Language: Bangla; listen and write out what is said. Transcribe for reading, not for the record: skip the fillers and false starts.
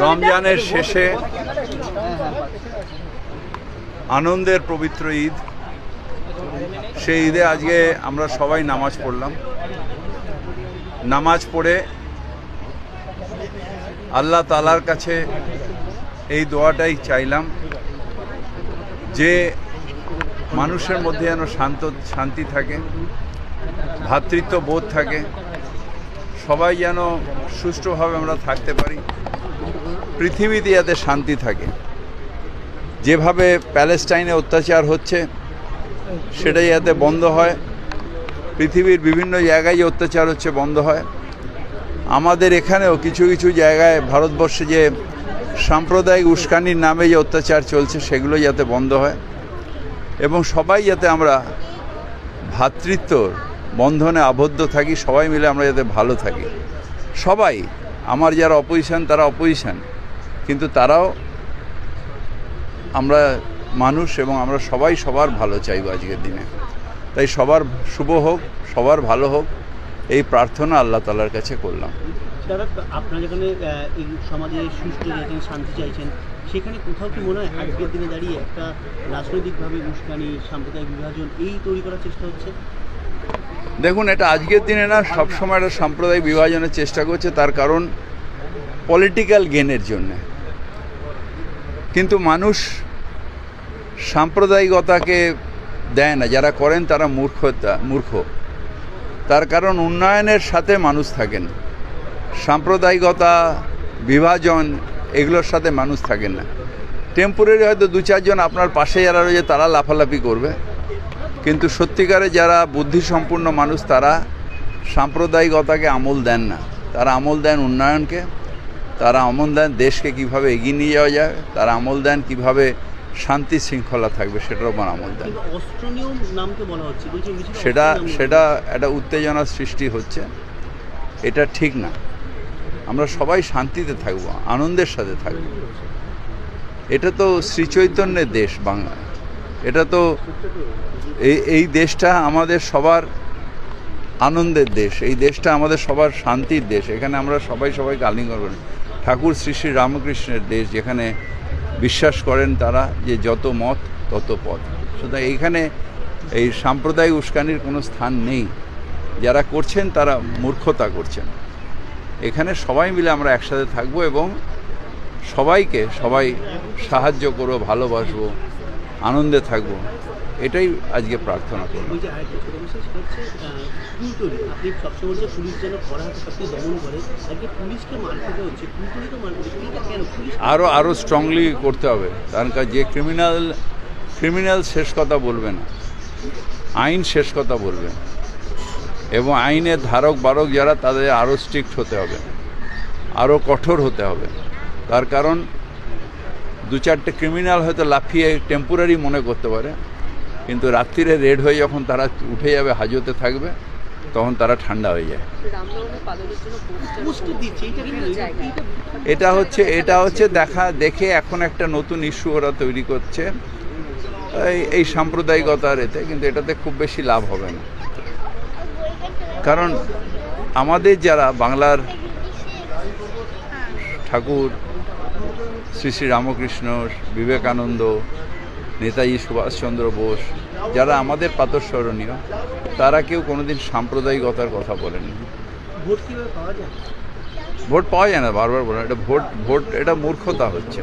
রমজানের শেষে আনন্দের পবিত্র ঈদ, সেই ঈদে আজকে আমরা সবাই নামাজ পড়লাম। নামাজ পড়ে আল্লাহ তাআলার কাছে এই দোয়াটাই চাইলাম যে মানুষের মধ্যে যেন শান্তি থাকে, ভ্রাতৃত্ব বোধ থাকে, সবাই যেন সুষ্ঠুভাবে আমরা থাকতে পারি, পৃথিবীতে যাতে শান্তি থাকে। যেভাবে প্যালেস্টাইনে অত্যাচার হচ্ছে সেটা যাতে বন্ধ হয়, পৃথিবীর বিভিন্ন জায়গায় যে অত্যাচার হচ্ছে বন্ধ হয়। আমাদের এখানেও কিছু কিছু জায়গায় ভারতবর্ষে যে সাম্প্রদায়িক উস্কানির নামে যে অত্যাচার চলছে সেগুলো যাতে বন্ধ হয় এবং সবাই যাতে আমরা ভ্রাতৃত্বর বন্ধনে আবদ্ধ থাকি, সবাই মিলে আমরা যাতে ভালো থাকি। সবাই, আমার যারা অপোজিশন তারা অপোজিশন, কিন্তু তারাও আমরা মানুষ এবং আমরা সবাই সবার ভালো চাইব আজকের দিনে। তাই সবার শুভ হোক, সবার ভালো হোক, এই প্রার্থনা আল্লাহ তাআলার কাছে করলাম। আপনারা যেখানে এই সমাজে সুষ্ঠু যেখানে শান্তি চাইছেন, সেখানে কোথাও কি মনে হয় আজকের দিনে দাঁড়িয়ে একটা রাজনৈতিকভাবে উস্কানি, সাম্প্রদায়িক বিভাজন এই তৈরি করার চেষ্টা হচ্ছে? দেখুন, এটা আজকের দিনে না, সবসময় একটা সাম্প্রদায়িক বিভাজনের চেষ্টা করছে, তার কারণ পলিটিক্যাল গেনের জন্যে। কিন্তু মানুষ সাম্প্রদায়িকতাকে দেয় না, যারা করেন তারা মূর্খ। তার কারণ উন্নয়নের সাথে মানুষ থাকেন, সাম্প্রদায়িকতা, বিভাজন এগুলোর সাথে মানুষ থাকেন না। টেম্পোরারি হয়তো দু চারজন আপনার পাশে যারা রয়েছে তারা লাফালাফি করবে, কিন্তু সত্যিকারে যারা বুদ্ধিসম্পন্ন মানুষ তারা সাম্প্রদায়িকতাকে আমল দেন না, তারা আমল দেন উন্নয়নকে, তারা আমল দেন দেশকে কিভাবে এগিয়ে নিয়ে যাওয়া যায়, তারা আমল দেন কিভাবে শান্তি শৃঙ্খলা থাকবে সেটার উপর আমল দেন। সেটা একটা উত্তেজনা সৃষ্টি হচ্ছে, এটা ঠিক না। আমরা সবাই শান্তিতে থাকব, আনন্দের সাথে থাকব। এটা তো শ্রীচৈতন্যের দেশ বাংলা, এটা তো এই দেশটা আমাদের সবার আনন্দের দেশ, এই দেশটা আমাদের সবার শান্তির দেশ। এখানে আমরা সবাইকে আলিঙ্গন করি। ঠাকুর শ্রী শ্রী রামকৃষ্ণের দেশ, যেখানে বিশ্বাস করেন তারা যে যত মত তত পথ। সুতরাং এইখানে এই সাম্প্রদায়িক উস্কানির কোনো স্থান নেই। যারা করছেন তারা মূর্খতা করছেন। এখানে সবাই মিলে আমরা একসাথে থাকবো এবং সবাই সাহায্য করবো, ভালোবাসবো, আনন্দে থাকবো, এটাই আজকে প্রার্থনা করব। আরও স্ট্রংলি করতে হবে, কারণ যে ক্রিমিনাল শেষ কথা বলবে না, আইন শেষ কথা বলবে এবং আইনের ধারক বারক যারা তাদের আরও স্ট্রিক্ট হতে হবে, আরও কঠোর হতে হবে। তার কারণ দু চারটে ক্রিমিনাল হয়তো লাফিয়ে টেম্পোরারি মনে করতে পারে, কিন্তু রাত্রিরে রেড হয়ে যখন তারা উঠে যাবে, হাজতে থাকবে, তখন তারা ঠান্ডা হয়ে যায়। এটা হচ্ছে দেখে এখন একটা নতুন ইস্যু ওরা তৈরি করছে এই সাম্প্রদায়িকতার এতে, কিন্তু এটাতে খুব বেশি লাভ হবে না। কারণ আমাদের যারা বাংলার ঠাকুর শ্রী শ্রী রামকৃষ্ণ, বিবেকানন্দ, নেতাজি সুভাষচন্দ্র বোস, যারা আমাদের প্রাতঃস্মরণীয়, তারা কেউ কোনোদিন সাম্প্রদায়িকতার কথা বলেননি। ভোট পাওয়া যায় না, বারবার বলেন, এটা ভোট এটা মূর্খতা হচ্ছে।